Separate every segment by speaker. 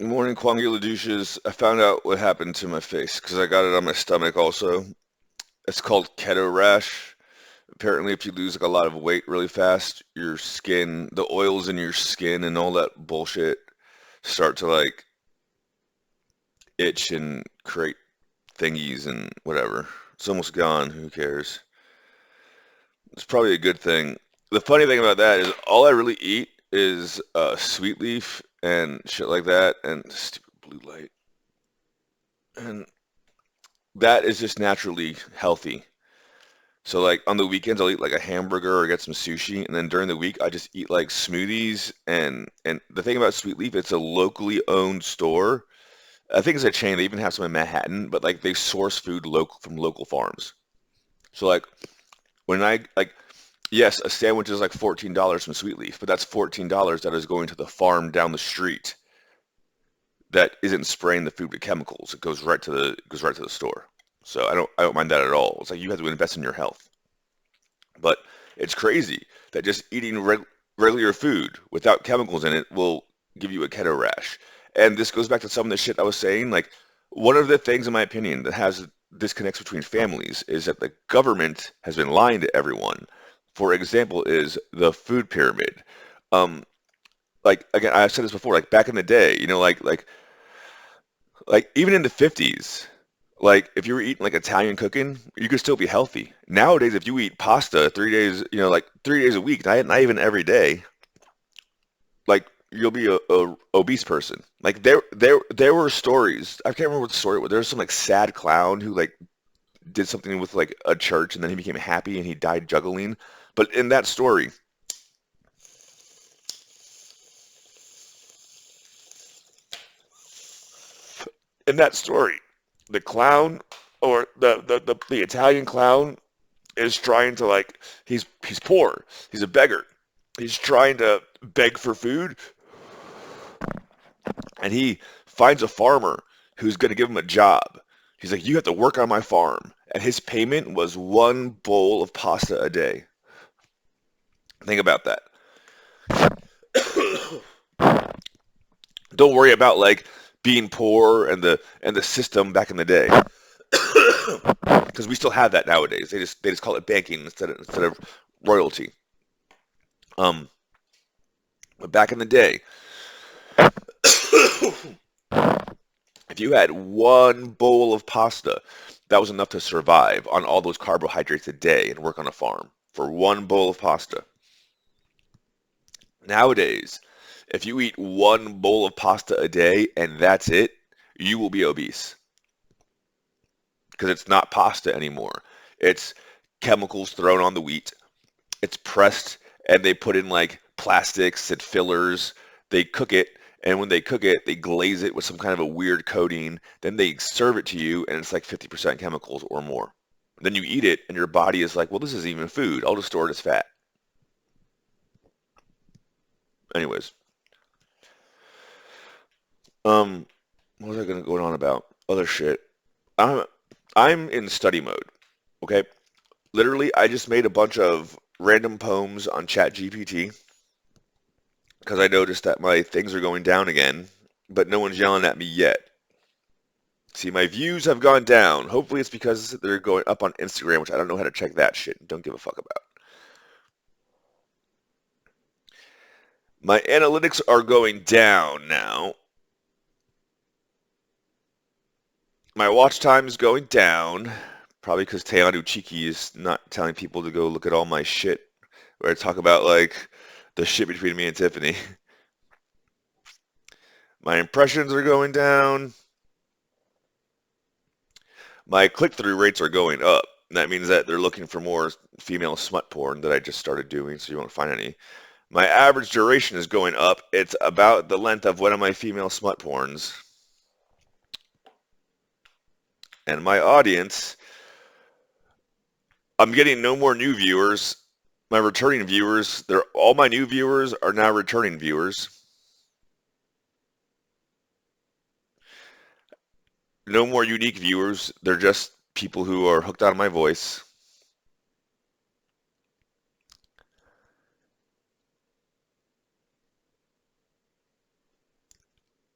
Speaker 1: Morning, Quangula douches. I found out what happened to my face because I got it on my stomach also. It's called keto rash. Apparently, if you lose like a lot of weight really fast, your skin, the oils in your skin and all that bullshit start to like itch and create thingies and whatever. It's almost gone. Who cares? It's probably a good thing. The funny thing about that is all I really eat is sweet leaf and shit like that and stupid blue light. And that is just naturally healthy. So like on the weekends I'll eat like a hamburger or get some sushi, and then during the week I just eat like smoothies and the thing about Sweet Leaf, it's a locally owned store. I think it's a chain. They even have some in Manhattan, but like they source food local from local farms. So like when I like yes, a sandwich is like $14 from Sweet Leaf, but that's $14 that is going to the farm down the street that isn't spraying the food with chemicals. It goes right to the store. So I don't mind that at all. It's like you have to invest in your health. But it's crazy that just eating regular food without chemicals in it will give you a keto rash. And this goes back to some of the shit I was saying. Like, one of the things, in my opinion, that has disconnects between families is that the government has been lying to everyone. For example, is the food pyramid. Um, like again, I've said this before. Like back in the day, like even in the 50s, like if you were eating like Italian cooking, you could still be healthy. Nowadays, if you eat pasta 3 days, like 3 days a week, not even every day, like you'll be a obese person. Like there were stories. I can't remember what the story was. There was some like sad clown who like did something with like a church and then he became happy and he died juggling. But in that story, the clown or the Italian clown is trying to like he's poor. He's a beggar. He's trying to beg for food, and he finds a farmer who's going to give him a job. He's like, "You have to work on my farm." And his payment was one bowl of pasta a day. Think about that. Don't worry about like being poor and the system back in the day, because we still have that nowadays. They just call it banking instead of royalty. Um, but back in the day, if you had one bowl of pasta, that was enough to survive on all those carbohydrates a day and work on a farm for one bowl of pasta. Nowadays, if you eat one bowl of pasta a day and that's it, you will be obese because it's not pasta anymore. It's chemicals thrown on the wheat. It's pressed and they put in like plastics and fillers. They cook it, and when they cook it, they glaze it with some kind of a weird coating. Then they serve it to you, and it's like 50% chemicals or more. Then you eat it, and your body is like, well, this isn't even food. I'll just store it as fat. Anyways, um, what was I gonna go on about? Other shit. I'm I'm in study mode. Okay, literally, I just made a bunch of random poems on ChatGPT because I noticed that my things are going down again, but no one's yelling at me yet. See, my views have gone down. Hopefully, it's because they're going up on Instagram, which I don't know how to check that shit. Don't give a fuck about. My analytics are going down now. My watch time is going down. Probably because Teanu Chiki is not telling people to go look at all my shit where I talk about like the shit between me and Tiffany. My impressions are going down. My click-through rates are going up. That means that they're looking for more female smut porn that I just started doing, so you won't find any. My average duration is going up. It's about the length of one of my female smut porns. And my audience, I'm getting no more new viewers. My returning viewers, they're all my new viewers are now returning viewers. No more unique viewers. They're just people who are hooked on my voice.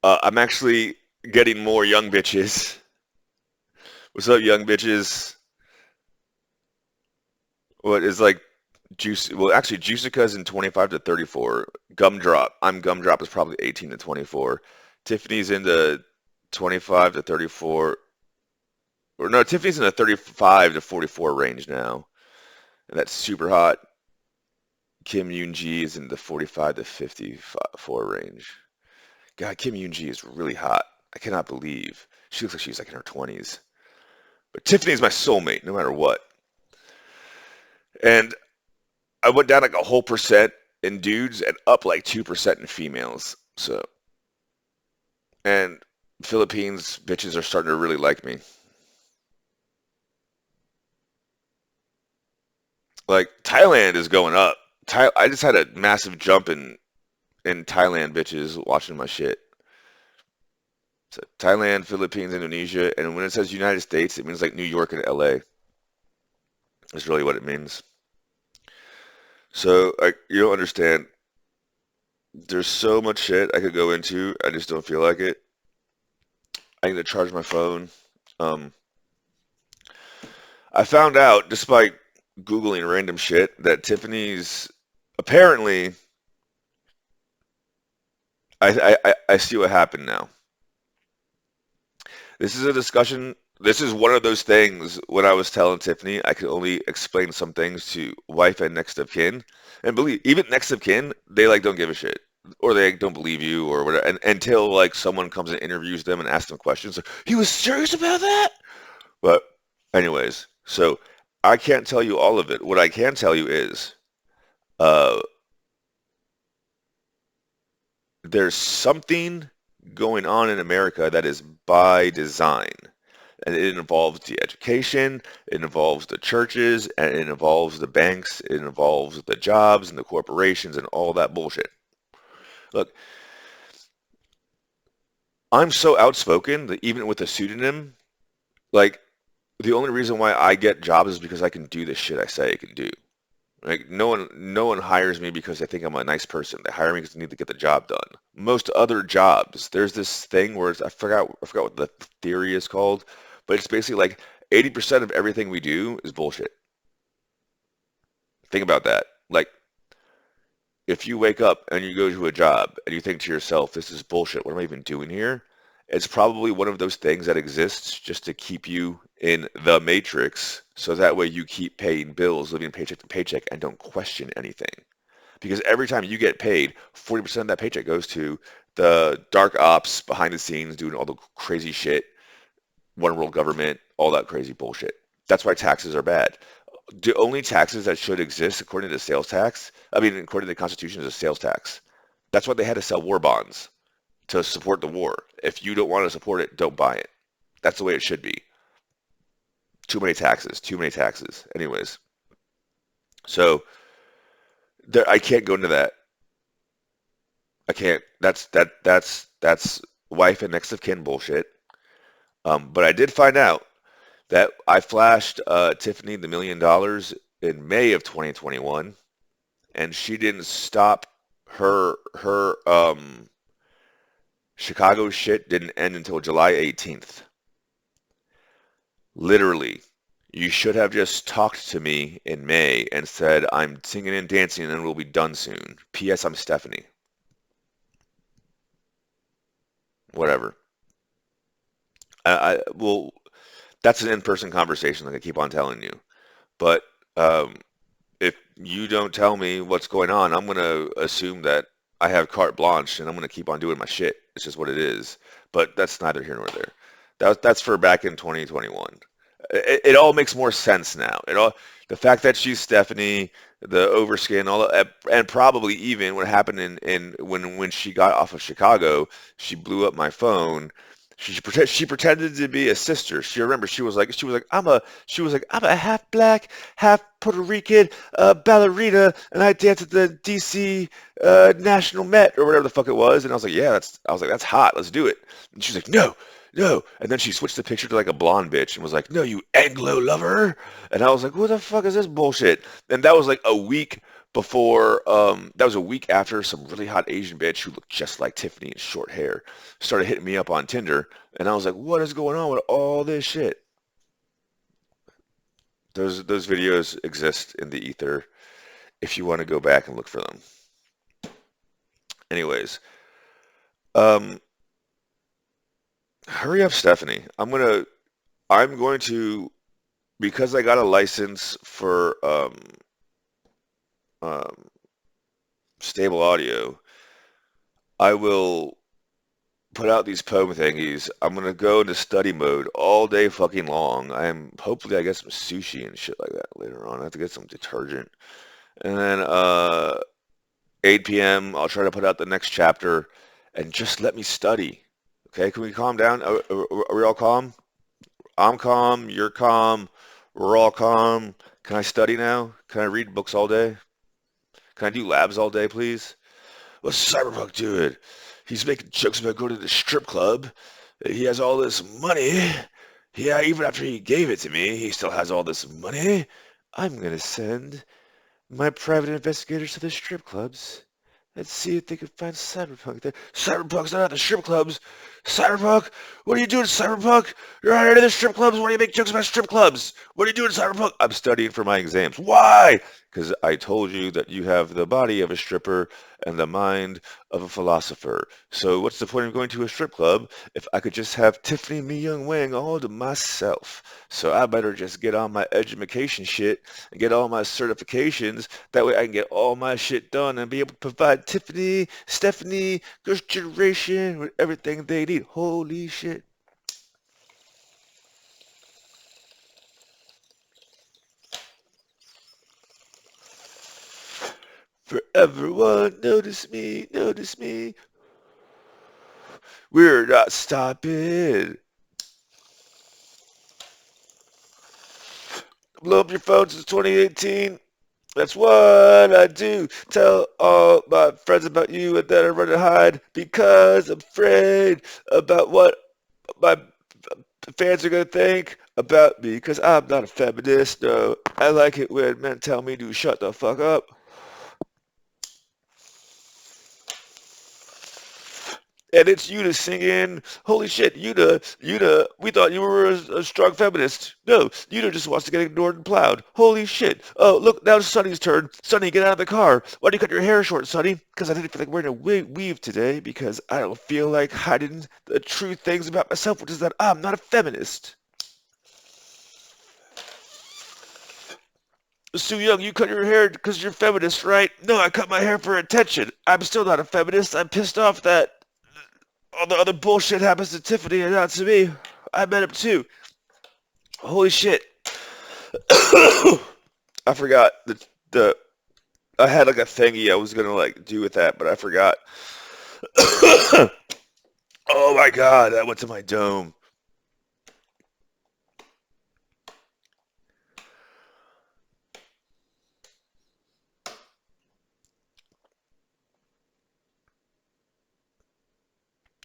Speaker 1: I'm actually getting more young bitches. What's up, young bitches? What is like juice? Well, actually, Juicica's in 25 to 34. Gumdrop. I'm Gumdrop is probably 18 to 24. Tiffany's in the 25 to 34. Or no, Tiffany's in the 35 to 44 range now. And that's super hot. Kim Yoon Ji is in the 45 to 54 range. God, Kim Yoon Ji is really hot. I cannot believe. She looks like she's like in her 20s. But Tiffany's my soulmate, no matter what. And I went down like a whole percent in dudes and up like 2% in females. So, and Philippines bitches are starting to really like me. Like Thailand is going up. I just had a massive jump in Thailand bitches watching my shit. So Thailand, Philippines, Indonesia, and when it says United States, it means like New York and LA. That's really what it means. So you don't understand. There's so much shit I could go into. I just don't feel like it. I need to charge my phone. Um, I found out, despite Googling random shit, that Tiffany's apparently. I see what happened now. This is a discussion. This is one of those things when I was telling Tiffany I could only explain some things to wife and next of kin. And believe even next of kin, they like don't give a shit. Or they don't believe you or whatever. And until like someone comes and interviews them and asks them questions, like, he was serious about that? But anyways, so I can't tell you all of it. What I can tell you is uh there's something going on in America that is by design. And it involves the education, it involves the churches, and it involves the banks, it involves the jobs and the corporations and all that bullshit. Look, I'm so outspoken that even with a pseudonym, like the only reason why I get jobs is because I can do the shit I say I can do. Like no one hires me because they think I'm a nice person. They hire me because they need to get the job done. Most other jobs, there's this thing where I forgot what the theory is called, but it's basically like 80% of everything we do is bullshit. Think about that. Like if you wake up and you go to a job and you think to yourself, this is bullshit. What am I even doing here? It's probably one of those things that exists just to keep you in the matrix so that way you keep paying bills, living paycheck to paycheck, and don't question anything. Because every time you get paid, 40% of that paycheck goes to the dark ops behind the scenes doing all the crazy shit, one world government, all that crazy bullshit. That's why taxes are bad. The only taxes that should exist according to sales tax, I mean, according to the Constitution, is a sales tax. That's why they had to sell war bonds to support the war. If you don't want to support it, don't buy it. That's the way it should be. Too many taxes, too many taxes. Anyways, so there, I can't go into that. I can't. That's wife and next of kin bullshit. But I did find out that I flashed Tiffany the $1 million in May of 2021, and she didn't stop her Chicago shit didn't end until July 18th. Literally, you should have just talked to me in May and said, I'm singing and dancing and we'll be done soon. P.S. I'm Stephanie. Whatever. Well, that's an in-person conversation like I keep on telling you. But um, if you don't tell me what's going on, I'm going to assume that I have carte blanche and I'm going to keep on doing my shit. It's just what it is. But that's neither here nor there. That's for back in 2021. It all makes more sense now. The fact that she's Stephanie, the overskin, all that, and probably even what happened in when she got off of Chicago, she blew up my phone. She pretended to be a sister. I'm a half black, half Puerto Rican ballerina, and I dance at the DC National Met or whatever the fuck it was. And I was like, yeah, that's hot. Let's do it. And she's like, no, no. And then she switched the picture to like a blonde bitch and was like, no, you Anglo lover. And I was like, what the fuck is this bullshit? And that was like a week before that was a week after some really hot Asian bitch who looked just like Tiffany in short hair started hitting me up on Tinder, and I was like, what is going on with all this shit? Those videos exist in the ether if you want to go back and look for them. Anyways, um, hurry up, Stephanie. I'm going to because I got a license for um, stable audio. I will put out these poem thingies. I'm gonna go into study mode all day fucking long. Hopefully I get some sushi and shit like that later on. I have to get some detergent. And then 8 p.m. I'll try to put out the next chapter and just let me study. Okay, can we calm down? Are we all calm? I'm calm, you're calm, we're all calm. Can I study now? Can I read books all day? Can I do labs all day, please? What's Cyberpunk doing? He's making jokes about going to the strip club. He has all this money. Yeah, even after he gave it to me, he still has all this money. I'm gonna send my private investigators to the strip clubs and see if they can find Cyberpunk there. Cyberpunk's not at the strip clubs. Cyberpunk? What are you doing, Cyberpunk? You're not at the strip clubs. Why do you make jokes about strip clubs? What are you doing, Cyberpunk? I'm studying for my exams. Why? Because I told you that you have the body of a stripper and the mind of a philosopher. So what's the point of going to a strip club if I could just have Tiffany Me Young Wang all to myself? So I better just get on my education shit and get all my certifications. That way I can get all my shit done and be able to provide Tiffany, Stephanie, Girls' Generation with everything they need. Holy shit. For everyone, notice me, notice me. We're not stopping. Blow up your phone since 2018. That's what I do. Tell all my friends about you and then I run and hide because I'm afraid about what my fans are gonna think about me because I'm not a feminist. No, I like it when men tell me to shut the fuck up. And it's Yuta singing, holy shit, Yuta, we thought you were a strong feminist. No, Yuta just wants to get ignored and plowed. Holy shit. Oh, look, now it's Sunny's turn. Sunny, get out of the car. Why do you cut your hair short, Sunny? Because I didn't feel like wearing a weave today because I don't feel like hiding the true things about myself, which is that I'm not a feminist. Sue Young, you cut your hair because you're feminist, right? No, I cut my hair for attention. I'm still not a feminist. I'm pissed off that all the other bullshit happens to Tiffany and not to me. I met him too. Holy shit. I forgot the I had like a thingy I was gonna like do with that, but I forgot. Oh my god, that went to my dome.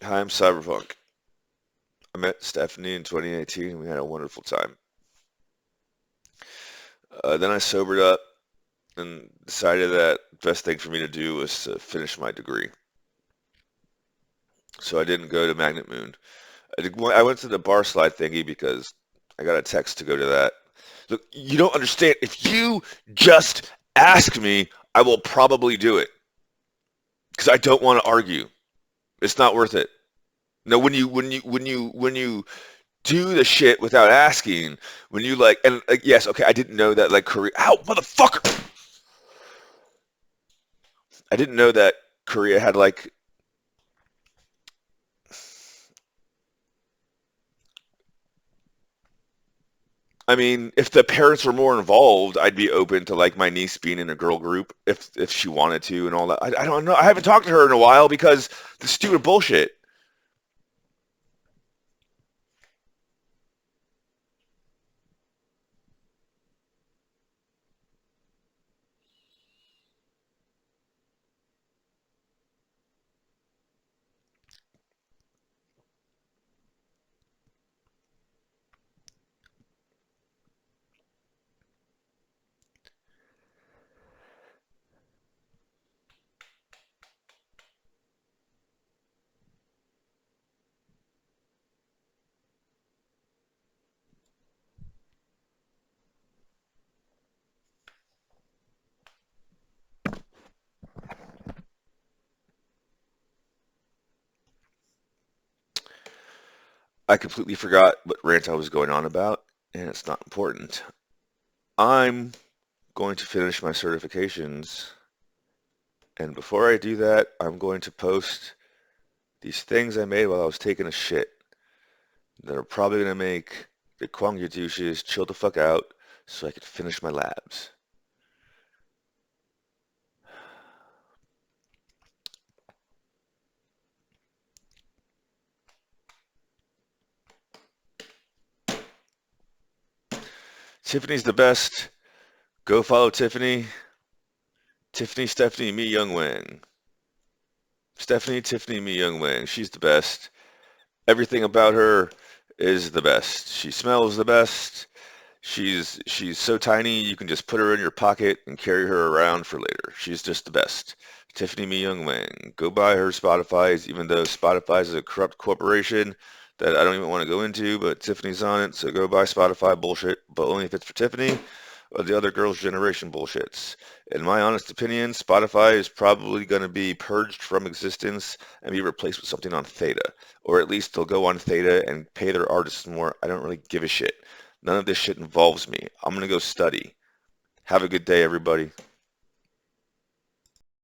Speaker 1: Hi, I'm Cyberpunk. I met Stephanie in 2018 and we had a wonderful time. Then I sobered up and decided that the best thing for me to do was to finish my degree. So I didn't go to Magnet Moon. I went to the bar slide thingy because I got a text to go to that. Look, you don't understand. If you just ask me, I will probably do it because I don't want to argue. It's not worth it. No, when you do the shit without asking, when you like, yes, okay, I didn't know that like Korea. Ow, motherfucker! I didn't know that Korea had like. I mean, if the parents were more involved, I'd be open to like my niece being in a girl group if she wanted to and all that. I don't know. I haven't talked to her in a while because the stupid bullshit. I completely forgot what rant I was going on about, and it's not important. I'm going to finish my certifications, and before I do that, I'm going to post these things I made while I was taking a shit that are probably going to make the Kwangya douches chill the fuck out so I can finish my labs. Tiffany's the best. Go follow Tiffany. Tiffany, Stephanie, Me Young Wang. Stephanie, Tiffany, Me Young Wang. She's the best. Everything about her is the best. She smells the best. She's so tiny you can just put her in your pocket and carry her around for later. She's just the best. Tiffany Mi Young Wang. Go buy her Spotify's, even though Spotify is a corrupt corporation that I don't even want to go into, but Tiffany's on it, so go buy Spotify bullshit, but only if it's for Tiffany or the other girls' generation bullshits. In my honest opinion, Spotify is probably going to be purged from existence and be replaced with something on Theta, or at least they'll go on Theta and pay their artists more. I don't really give a shit. None of this shit involves me. I'm going to go study. Have a good day, everybody.